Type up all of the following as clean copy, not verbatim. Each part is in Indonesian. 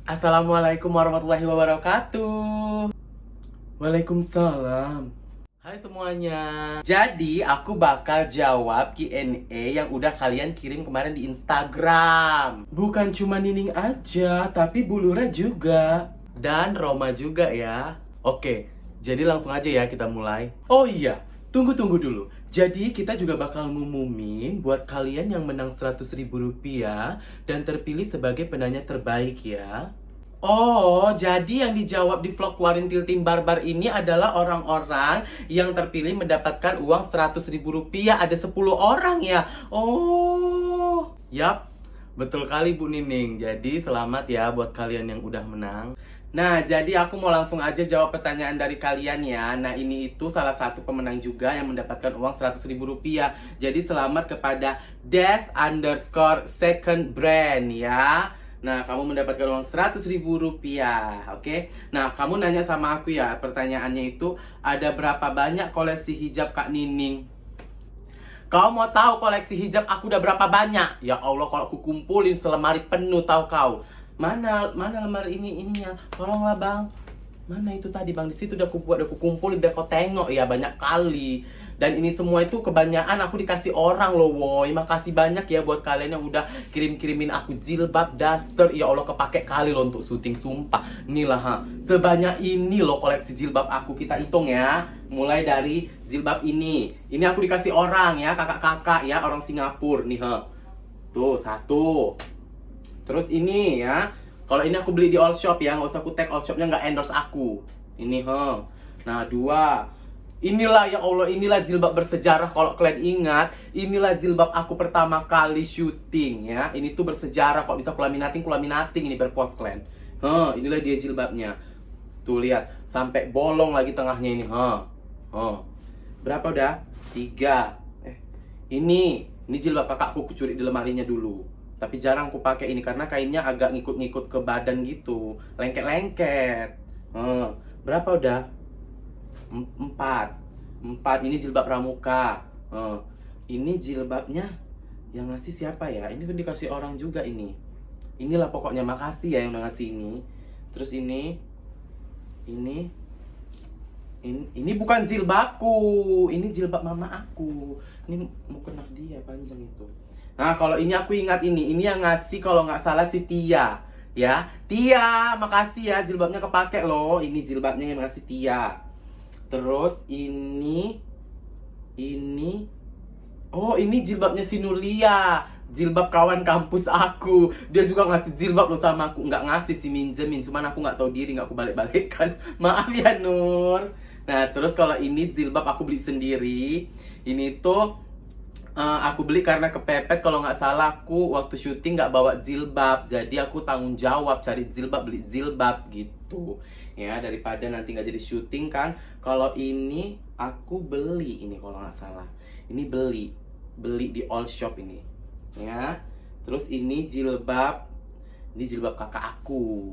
Assalamualaikum warahmatullahi wabarakatuh. Waalaikumsalam. Hai semuanya. Jadi aku bakal jawab Q&A yang udah kalian kirim kemarin di Instagram. Bukan cuma Nining aja, tapi Bulura juga. Dan Roma juga ya. Oke, jadi langsung aja ya kita mulai. Oh iya, tunggu dulu. Jadi kita juga bakal ngumumin buat kalian yang menang 100.000 rupiah dan terpilih sebagai penanya terbaik ya. Oh, jadi yang dijawab di vlog Warintil Tim Barbar ini adalah orang-orang yang terpilih mendapatkan uang 100.000 rupiah. Ada 10 orang ya. Oh, yap. Betul kali Bu Nining. Jadi selamat ya buat kalian yang udah menang. Nah, jadi aku mau langsung aja jawab pertanyaan dari kalian ya. Nah, ini itu salah satu pemenang juga yang mendapatkan uang 100.000 rupiah. Jadi selamat kepada Des_second brand ya. Nah, kamu mendapatkan uang 100.000 rupiah, oke? Nah, kamu nanya sama aku ya, pertanyaannya itu ada berapa banyak koleksi hijab Kak Nining? Kau mau tahu koleksi hijab aku udah berapa banyak? Ya Allah, kalau aku kumpulin selemari penuh tahu kau. Mana lemari ininya? Tolonglah Bang. Mana itu tadi Bang? Di situ udah aku kumpulin, udah kau tengok ya banyak kali. Dan ini semua itu kebanyakan aku dikasih orang loh woy. Makasih banyak ya buat kalian yang udah kirim-kirimin aku jilbab, daster. Ya Allah kepake kali loh untuk syuting, sumpah. Inilah ha, sebanyak ini loh koleksi jilbab aku. Kita hitung ya. Mulai dari jilbab ini. Ini aku dikasih orang ya, kakak-kakak ya, orang Singapura nih ha. Tuh, satu. Terus ini ya. Kalau ini aku beli di all shop ya, nggak usah aku tag all shopnya, nggak endorse aku. Ini ha. Nah, dua. Inilah ya Allah, inilah jilbab bersejarah. Kalau kalian ingat, inilah jilbab aku pertama kali syuting ya. Ini tuh bersejarah, kok bisa kulaminating ini berpos kalian. Inilah dia jilbabnya. Tuh lihat, sampai bolong lagi tengahnya ini. Berapa udah? 3. Ini jilbab kakakku kucuri di lemarinya dulu. Tapi jarang aku pakai ini karena kainnya agak ngikut-ngikut ke badan gitu, lengket-lengket. Berapa udah? 4. Ini jilbab pramuka. Ini jilbabnya yang ngasih siapa ya? Ini kan dikasih orang juga ini. Inilah pokoknya, makasih ya yang udah ngasih ini. Terus ini bukan jilbabku. Ini jilbab mama aku. Ini mau kena dia panjang itu. Nah, kalau ini aku ingat ini. Ini yang ngasih kalau nggak salah si Tia. Ya, Tia, makasih ya, jilbabnya kepake loh. Ini jilbabnya yang ngasih Tia. Terus oh ini jilbabnya si Nulia, jilbab kawan kampus aku. Dia juga ngasih jilbab loh sama aku. Nggak ngasih sih, minjemin, cuman aku nggak tahu diri, nggak aku balik-balikkan. Maaf ya Nur. Nah terus kalau ini jilbab aku beli sendiri. Ini tuh aku beli karena kepepet. Kalau nggak salah aku waktu syuting nggak bawa jilbab, jadi aku tanggung jawab cari jilbab, beli jilbab gitu ya, daripada nanti nggak jadi syuting kan. Kalau ini aku beli, ini kalau nggak salah ini beli di all shop ini ya. Terus ini jilbab kakak aku,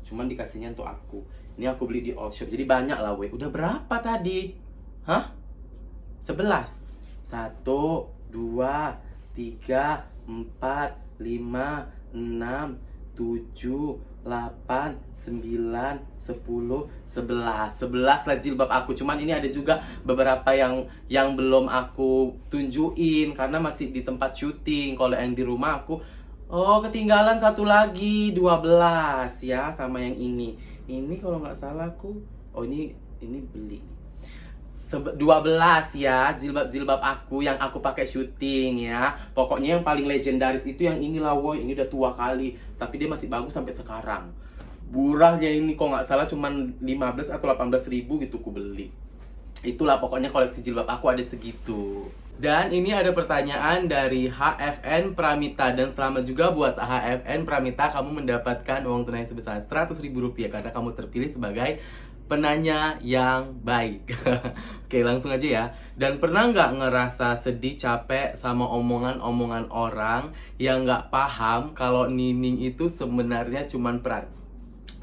cuman dikasihnya untuk aku. Ini aku beli di all shop, jadi banyak lah weh. Udah berapa tadi? 11. 1, 2, 3, 4, 5, 6, 7, 8, 9, 10, 11. 11 lah jilbab aku. Cuman ini ada juga beberapa yang belum aku tunjukin karena masih di tempat syuting. Kalau yang di rumah aku, oh ketinggalan satu lagi, 12 ya, sama yang ini. Ini kalau nggak salah aku, oh ini beli 12 ya, jilbab aku yang aku pakai syuting ya. Pokoknya yang paling legendaris itu yang inilah woy. Ini udah tua kali, tapi dia masih bagus sampai sekarang. Murahnya ini kok nggak salah cuman 15 atau 18 ribu gitu ku beli. Itulah pokoknya koleksi jilbab aku ada segitu. Dan ini ada pertanyaan dari HFN Pramita. Dan selamat juga buat HFN Pramita, kamu mendapatkan uang tunai sebesar 100.000 rupiah karena kamu terpilih sebagai penanya yang baik. Oke, langsung aja ya. Dan pernah nggak ngerasa sedih, capek sama omongan-omongan orang yang nggak paham kalau Nining itu sebenarnya cuman peran?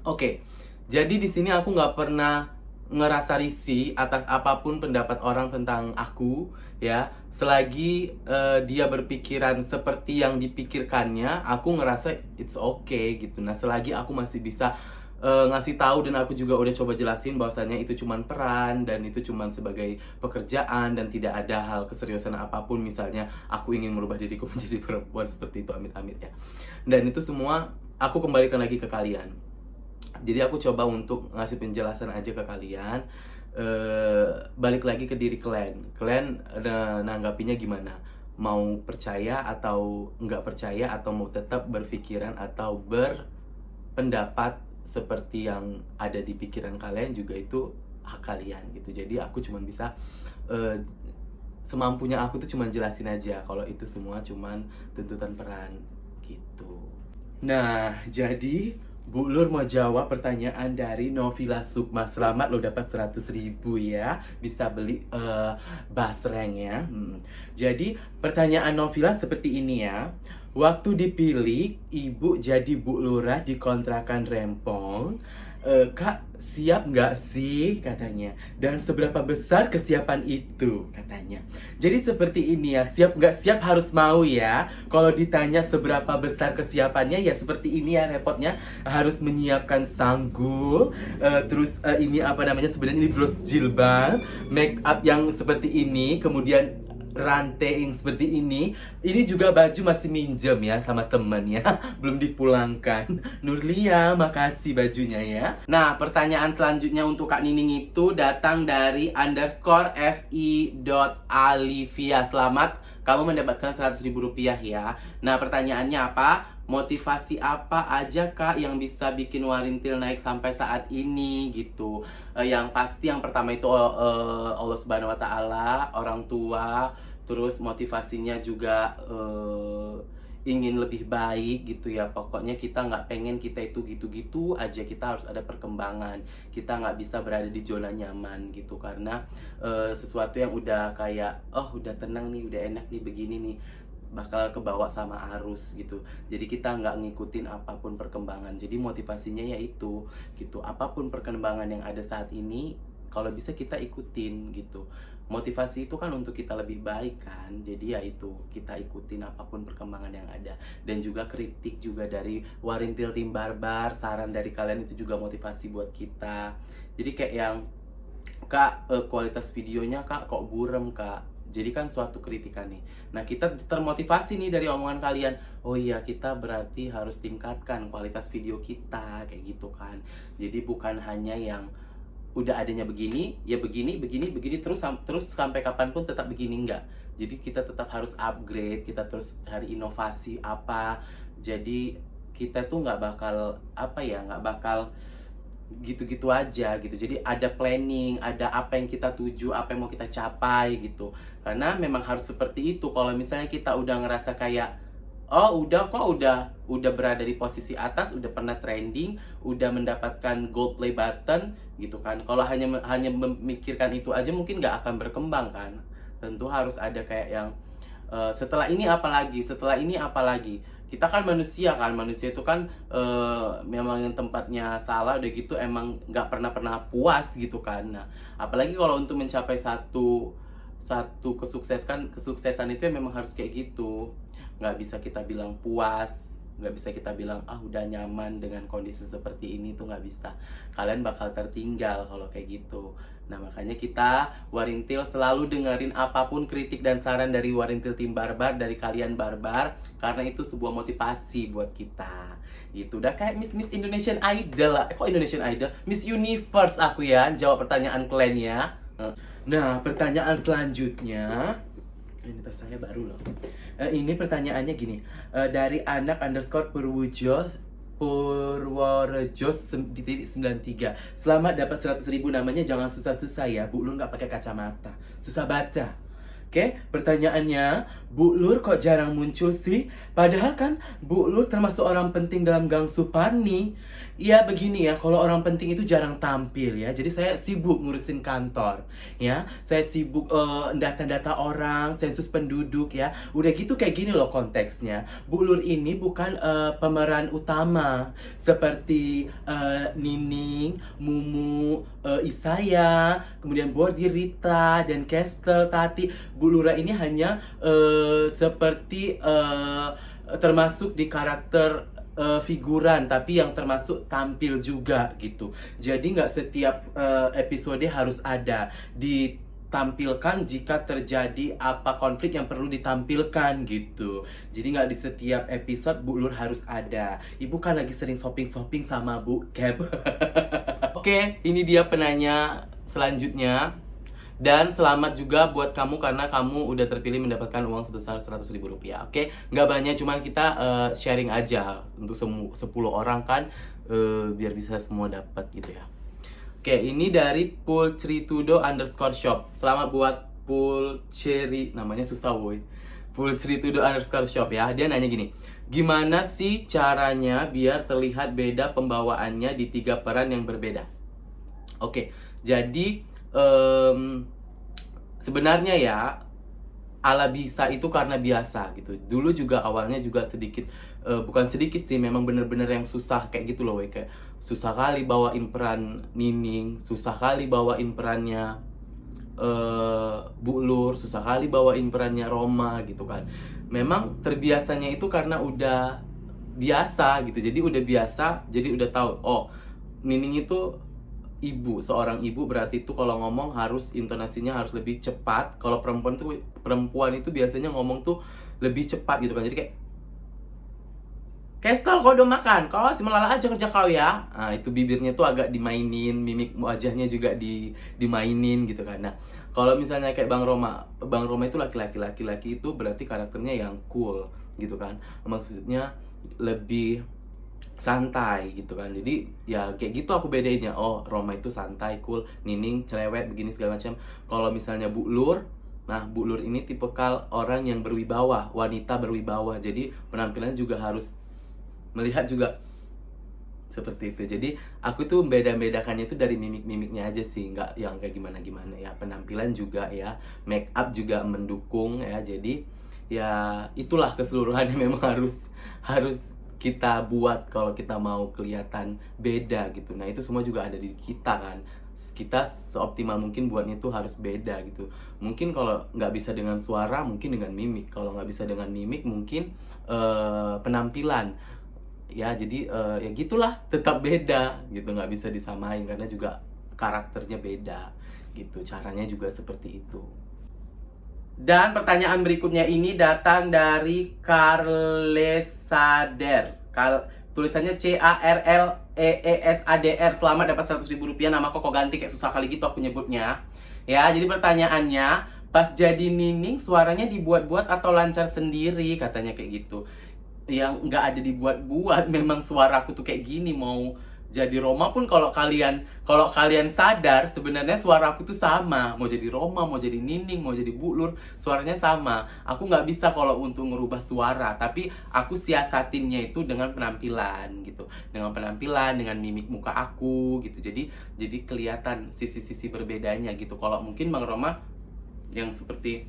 Oke, jadi di sini aku nggak pernah ngerasa risih atas apapun pendapat orang tentang aku, ya. Selagi dia berpikiran seperti yang dipikirkannya, aku ngerasa it's okay gitu. Nah, selagi aku masih bisa ngasih tahu dan aku juga udah coba jelasin bahwasannya itu cuman peran dan itu cuman sebagai pekerjaan dan tidak ada hal keseriusan apapun, misalnya aku ingin merubah diriku menjadi perempuan seperti itu, amit-amit ya. Dan itu semua aku kembalikan lagi ke kalian. Jadi aku coba untuk ngasih penjelasan aja ke kalian. Balik lagi ke diri kalian. Kalian nanggapinya gimana? Mau percaya atau nggak percaya, atau mau tetap berpikiran atau berpendapat seperti yang ada di pikiran kalian, juga itu hak kalian gitu. Jadi aku cuma bisa semampunya aku tuh cuma jelasin aja kalau itu semua cuman tuntutan peran gitu. Nah, jadi Bu Lur mau jawab pertanyaan dari Novila Sukma. Selamat lo dapat 100.000 ya. Bisa beli basreng ya. Jadi pertanyaan Novila seperti ini ya. Waktu dipilih ibu jadi Bu Lurah di kontrakan Rempong, Kak siap nggak sih katanya, dan seberapa besar kesiapan itu katanya. Jadi seperti ini ya, siap nggak siap harus mau ya. Kalau ditanya seberapa besar kesiapannya ya seperti ini ya repotnya, harus menyiapkan sanggul, terus ini apa namanya, sebenarnya ini bros jilbab, make up yang seperti ini, kemudian rantai yang seperti ini. Ini juga baju masih minjem ya sama temen ya, belum dipulangkan. Nurlia, makasih bajunya ya. Nah, pertanyaan selanjutnya untuk Kak Nining itu datang dari _fi.alivia. Selamat, kamu mendapatkan 100.000 rupiah ya. Nah, pertanyaannya apa? Motivasi apa aja Kak yang bisa bikin Warintil naik sampai saat ini gitu? Yang pasti yang pertama itu Allah Subhanahu wa Ta'ala, orang tua, terus motivasinya juga ingin lebih baik gitu ya. Pokoknya kita nggak pengen kita itu gitu-gitu aja, kita harus ada perkembangan. Kita nggak bisa berada di zona nyaman gitu, karena sesuatu yang udah kayak udah tenang nih, udah enak nih, begini nih, bakal kebawa sama arus gitu. Jadi kita nggak ngikutin apapun perkembangan. Jadi motivasinya yaitu gitu, apapun perkembangan yang ada saat ini, kalau bisa kita ikutin gitu. Motivasi itu kan untuk kita lebih baik kan. Jadi ya itu, kita ikutin apapun perkembangan yang ada. Dan juga kritik juga dari Warintil Tim Barbar, saran dari kalian itu juga motivasi buat kita. Jadi kayak yang, Kak, kualitas videonya Kak kok burem Kak. Jadi kan suatu kritikan nih. Nah, kita termotivasi nih dari omongan kalian. Oh iya, kita berarti harus tingkatkan kualitas video kita, kayak gitu kan. Jadi bukan hanya yang udah adanya begini, ya begini terus sampai kapanpun tetap begini, enggak. Jadi kita tetap harus upgrade, kita terus cari inovasi apa. Jadi kita tuh nggak bakal nggak bakal gitu-gitu aja gitu. Jadi ada planning, ada apa yang kita tuju, apa yang mau kita capai gitu. Karena memang harus seperti itu. Kalau misalnya kita udah ngerasa kayak udah berada di posisi atas, udah pernah trending, udah mendapatkan gold play button gitu kan. Kalau hanya memikirkan itu aja mungkin nggak akan berkembang kan. Tentu harus ada kayak yang setelah ini apalagi, setelah ini apalagi. Kita kan manusia itu kan memang yang tempatnya salah udah gitu emang nggak pernah puas gitu kan. Nah, apalagi kalau untuk mencapai satu kesuksesan itu memang harus kayak gitu. Nggak bisa kita bilang puas, nggak bisa kita bilang udah nyaman dengan kondisi seperti ini, tuh nggak bisa. Kalian bakal tertinggal kalau kayak gitu. Nah, makanya kita Warintil selalu dengerin apapun kritik dan saran dari Warintil Tim Barbar, dari kalian Barbar, karena itu sebuah motivasi buat kita. Gitu, udah kayak Miss Indonesian Idol lah. Kok Indonesian Idol? Miss Universe aku ya, jawab pertanyaan kalian ya. Nah, pertanyaan selanjutnya, ini tas saya baru loh. Ini pertanyaannya gini, dari anak _Purworejo 93. Selamat dapat 100.000, namanya jangan susah-susah ya, Bu Lur nggak pakai kacamata, susah baca. Oke, pertanyaannya, Bu Lur kok jarang muncul sih? Padahal kan Bu Lur termasuk orang penting dalam Gang Supani. Ya begini ya, kalau orang penting itu jarang tampil ya. Jadi saya sibuk ngurusin kantor ya. Saya sibuk data-data orang, sensus penduduk ya. Udah gitu kayak gini loh konteksnya. Bu Lur ini bukan pemeran utama seperti Nining, Mumu, Isaya, kemudian Bordi, Rita, dan Kestel, Tati. Bu Lura ini hanya seperti termasuk di karakter figuran, tapi yang termasuk tampil juga gitu. Jadi nggak setiap episode harus ada, ditampilkan jika terjadi apa konflik yang perlu ditampilkan gitu. Jadi nggak di setiap episode Bu Lur harus ada. Ibu kan lagi sering shopping-shopping sama Bu Cap. Oke, ini dia penanya selanjutnya. Dan selamat juga buat kamu karena kamu udah terpilih mendapatkan uang sebesar Rp100.000. Oke, nggak banyak, cuman kita sharing aja untuk 10 orang kan, biar bisa semua dapat gitu ya. Oke, ini dari pulceritudo_shop. Selamat buat Pulceri, namanya susah woy. Pulceritudo_shop ya. Dia nanya gini, gimana sih caranya biar terlihat beda pembawaannya di 3 peran yang berbeda? Oke, jadi sebenarnya ya ala bisa itu karena biasa gitu. Dulu juga awalnya juga sedikit, bukan sedikit sih, memang bener-bener yang susah kayak gitu loh, kayak susah kali bawain peran Nining, susah kali bawain perannya Bu Lur, susah kali bawain perannya Roma gitu kan. Memang terbiasanya itu karena udah biasa gitu. Jadi udah biasa, jadi udah tahu, oh Nining itu ibu, seorang ibu, berarti itu kalau ngomong harus intonasinya harus lebih cepat. Kalau perempuan itu biasanya ngomong tuh lebih cepat gitu kan. Jadi kayak, Kestel, kau udah makan? Kau si melala aja kerja kau ya. Nah, itu bibirnya tuh agak dimainin, mimik wajahnya juga dimainin gitu kan. Nah, kalau misalnya kayak Bang Roma itu laki-laki itu berarti karakternya yang cool gitu kan. Maksudnya lebih santai gitu kan. Jadi ya kayak gitu aku bedainnya. Oh, Roma itu santai, cool, Nining cerewet begini segala macam. Kalau misalnya Bu Lur, nah Bu Lur ini tipikal orang yang berwibawa, wanita berwibawa. Jadi penampilannya juga harus melihat juga seperti itu. Jadi aku tuh beda-bedakannya itu dari mimik-mimiknya aja sih, nggak yang kayak gimana-gimana ya. Penampilan juga ya, make up juga mendukung ya. Jadi ya itulah keseluruhannya memang harus kita buat kalau kita mau kelihatan beda gitu. Nah itu semua juga ada di kita kan. Kita seoptimal mungkin buatnya itu harus beda gitu. Mungkin kalau nggak bisa dengan suara, mungkin dengan mimik. Kalau nggak bisa dengan mimik, mungkin penampilan. Ya jadi ya gitulah, tetap beda gitu, nggak bisa disamain karena juga karakternya beda gitu. Caranya juga seperti itu. Dan pertanyaan berikutnya ini datang dari Carlesader. Tulisannya CARLEESADR. Selamat dapat Rp100.000. Nama kok ganti kayak susah kali gitu aku nyebutnya. Ya, jadi pertanyaannya, pas jadi Nining suaranya dibuat-buat atau lancar sendiri? Katanya kayak gitu. Yang nggak ada dibuat-buat, memang suaraku tuh kayak gini. Mau jadi Roma pun kalau kalian sadar sebenarnya suaraku tuh sama. Mau jadi Roma, mau jadi Nining, mau jadi Bu Lur, suaranya sama. Aku nggak bisa kalau untuk ngerubah suara, tapi aku siasatinnya itu dengan penampilan gitu, dengan penampilan, dengan mimik muka aku gitu. Jadi kelihatan sisi-sisi berbedanya gitu. Kalau mungkin Bang Roma yang seperti,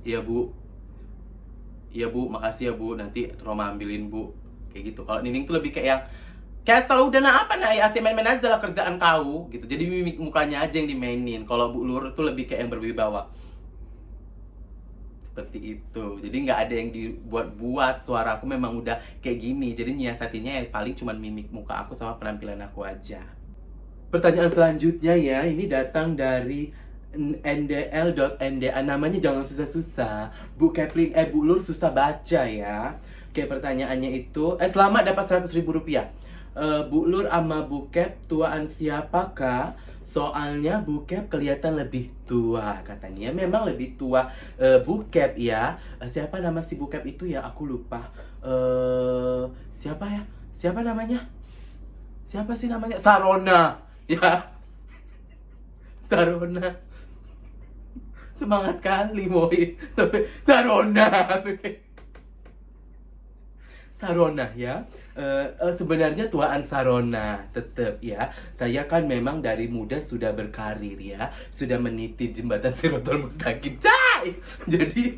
iya Bu, makasih ya Bu, nanti Roma ambilin Bu, kayak gitu. Kalau Nining tuh lebih kayak yang Kestel, udah apa asik main-main aja lah kerjaan kau gitu. Jadi mimik mukanya aja yang dimainin. Kalau Bu Lur tuh lebih kayak yang berwibawa. Seperti itu. Jadi nggak ada yang dibuat-buat. Suara aku memang udah kayak gini. Jadi nyiasatinya ya paling cuma mimik muka aku sama penampilan aku aja. Pertanyaan selanjutnya ya, ini datang dari ndl.nda. Namanya jangan susah-susah. Bu Kepling, Bu Lur susah baca ya. Kayak pertanyaannya itu, selamat dapat Rp100.000. Bu Lur sama Bu Cap tuaan siapakah? Soalnya Bu Cap kelihatan lebih tua katanya. Memang lebih tua Bu Cap ya. Siapa nama si Bu Cap itu ya? Aku lupa. Siapa ya? Siapa namanya? Siapa sih namanya? Sarona. Ya. Sarona. Semangat kali boy. Sampai Sarona. Sarona ya. Sebenarnya tuaan Sarona tetap ya. Saya kan memang dari muda sudah berkarir ya. Sudah meniti jembatan Sirotol Mustaqim. Cai. Jadi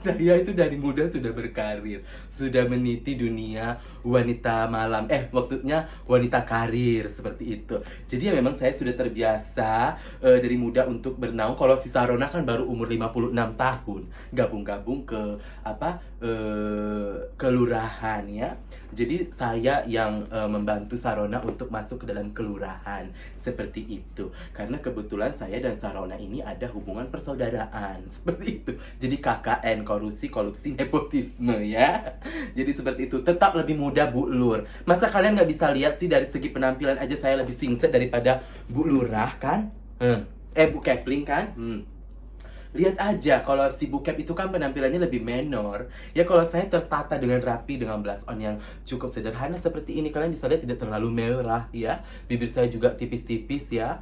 saya itu dari muda sudah berkarir, sudah meniti dunia wanita malam, waktunya wanita karir seperti itu. Jadi ya memang saya sudah terbiasa dari muda untuk bernaung. Kalau si Sarona kan baru umur 56 tahun, gabung-gabung ke kelurahan ya. Jadi saya yang membantu Sarona untuk masuk ke dalam kelurahan seperti itu. Karena kebetulan saya dan Sarona ini ada hubungan persaudaraan seperti itu. Jadi KKN, korupsi, nepotisme ya. Jadi seperti itu. Tetap lebih muda Bu Lur. Masa kalian nggak bisa lihat sih dari segi penampilan aja saya lebih singset daripada Bu Lurah kan? Bu Kepling kan? Lihat aja, kalau si Bu Kep itu kan penampilannya lebih menor. Ya kalau saya tertata dengan rapi, dengan blush on yang cukup sederhana seperti ini. Kalian bisa lihat tidak terlalu merah ya. Bibir saya juga tipis-tipis ya.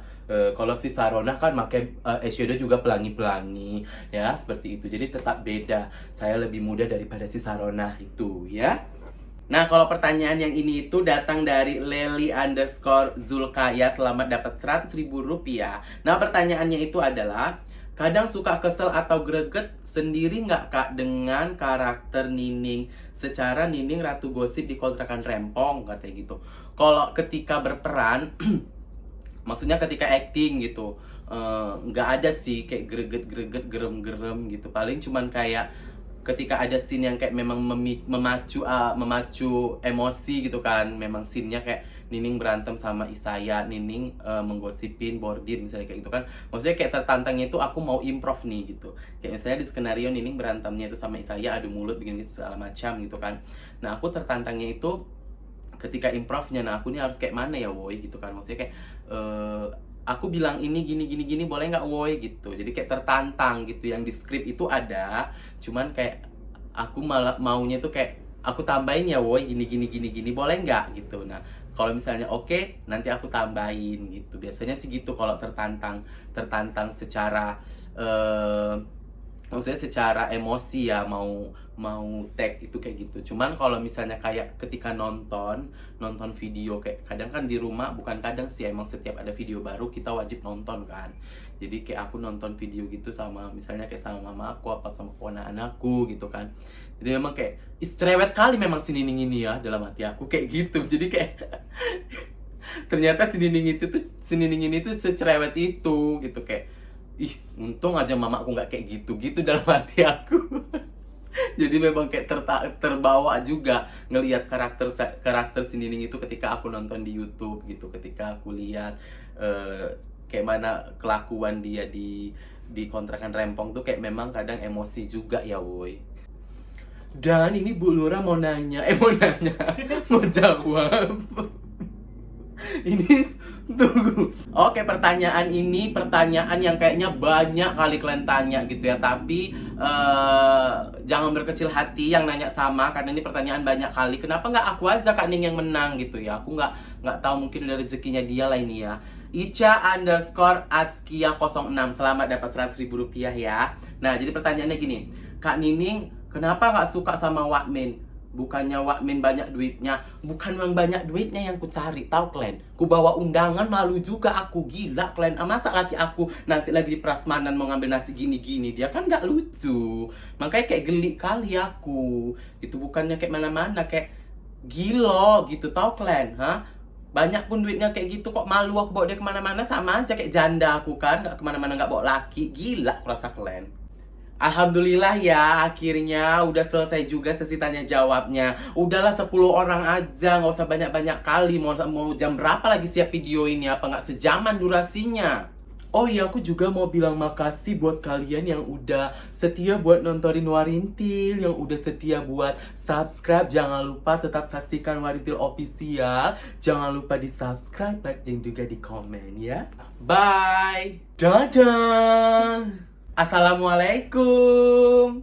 Kalau si Sarona kan pakai eyeshadow juga pelangi-pelangi ya, seperti itu. Jadi tetap beda. Saya lebih muda daripada si Sarona itu ya. Nah, kalau pertanyaan yang ini itu datang dari Leli_Zulkaya. Selamat dapat 100.000 rupiah. Nah, pertanyaannya itu adalah, kadang suka kesel atau greget sendiri nggak Kak dengan karakter Nining? Secara Nining Ratu Gosip di Kontrakan Rempong, katanya gitu. Kalau ketika berperan, maksudnya ketika acting gitu, nggak ada sih kayak greget-greget, gerem-gerem gitu. Paling cuman kayak ketika ada scene yang kayak memang memacu emosi gitu kan. Memang scene-nya kayak Nining berantem sama Isaya, Nining menggosipin bordir misalnya kayak gitu kan. Maksudnya kayak tertantangnya itu aku mau improv nih gitu. Kayak misalnya di skenario Nining berantemnya itu sama Isaya, adu mulut bikin segala macam gitu kan. Nah, aku tertantangnya itu ketika improvnya. Nah, aku nih harus kayak mana ya woy gitu kan. Maksudnya kayak aku bilang ini gini boleh nggak woy gitu. Jadi kayak tertantang gitu. Yang di skrip itu ada, cuman kayak aku malah maunya tuh kayak aku tambahin ya woy gini boleh nggak gitu. Nah, kalau misalnya oke, nanti aku tambahin gitu. Biasanya sih gitu kalau tertantang secara maksudnya secara emosi ya, mau tag itu kayak gitu. Cuman kalau misalnya kayak ketika nonton video, kayak kadang kan di rumah, bukan kadang sih, emang setiap ada video baru kita wajib nonton kan. Jadi kayak aku nonton video gitu sama misalnya kayak sama mama aku apa sama ponakan aku gitu kan. Jadi memang kayak cerewet kali memang si Nining ini ya dalam hati aku kayak gitu. Jadi kayak ternyata si Nining ini tuh secerewet itu gitu. Kayak ih, untung aja mamaku nggak kayak gitu dalam hati aku. Jadi memang kayak terbawa juga ngelihat karakter si Nining itu ketika aku nonton di YouTube gitu. Ketika aku lihat kayak mana kelakuan dia di Kontrakan Rempong tuh kayak memang kadang emosi juga ya woy. Dan ini Bu Lura mau nanya, mau jawab. Ini tunggu. Oke, pertanyaan ini pertanyaan yang kayaknya banyak kali kalian tanya gitu ya. Tapi jangan berkecil hati yang nanya sama, karena ini pertanyaan banyak kali. Kenapa nggak aku aja Kak Ning yang menang gitu ya? Aku nggak tahu, mungkin udah rezekinya dia lah ini ya. Ica_Atskia06, selamat dapat 100.000 rupiah ya. Nah, jadi pertanyaannya gini, Kak Nining kenapa nggak suka sama Wakmin? Bukannya Wakmin banyak duitnya. Bukan memang banyak duitnya yang ku cari, tahu kalian? Ku bawa undangan malu juga aku, gila kalian. Masa laki aku nanti lagi di prasmanan mau ngambil nasi gini-gini, dia kan nggak lucu. Makanya kayak geli kali aku. Itu bukannya kayak mana-mana, kayak gilo gitu, tahu kalian? Banyak pun duitnya kayak gitu kok malu aku bawa dia kemana-mana. Sama aja kayak janda aku kan, nggak kemana-mana nggak bawa laki. Gila aku rasa kalian. Alhamdulillah ya, akhirnya udah selesai juga sesi tanya jawabnya. Udahlah 10 orang aja, nggak usah banyak-banyak kali. Mau jam berapa lagi siap video ini? Apa nggak sejaman durasinya? Oh iya, aku juga mau bilang makasih buat kalian yang udah setia buat nontonin Warintil, yang udah setia buat subscribe. Jangan lupa tetap saksikan Warintil Official. Jangan lupa di subscribe, like, dan juga di komen ya. Bye! Dadah! Assalamualaikum.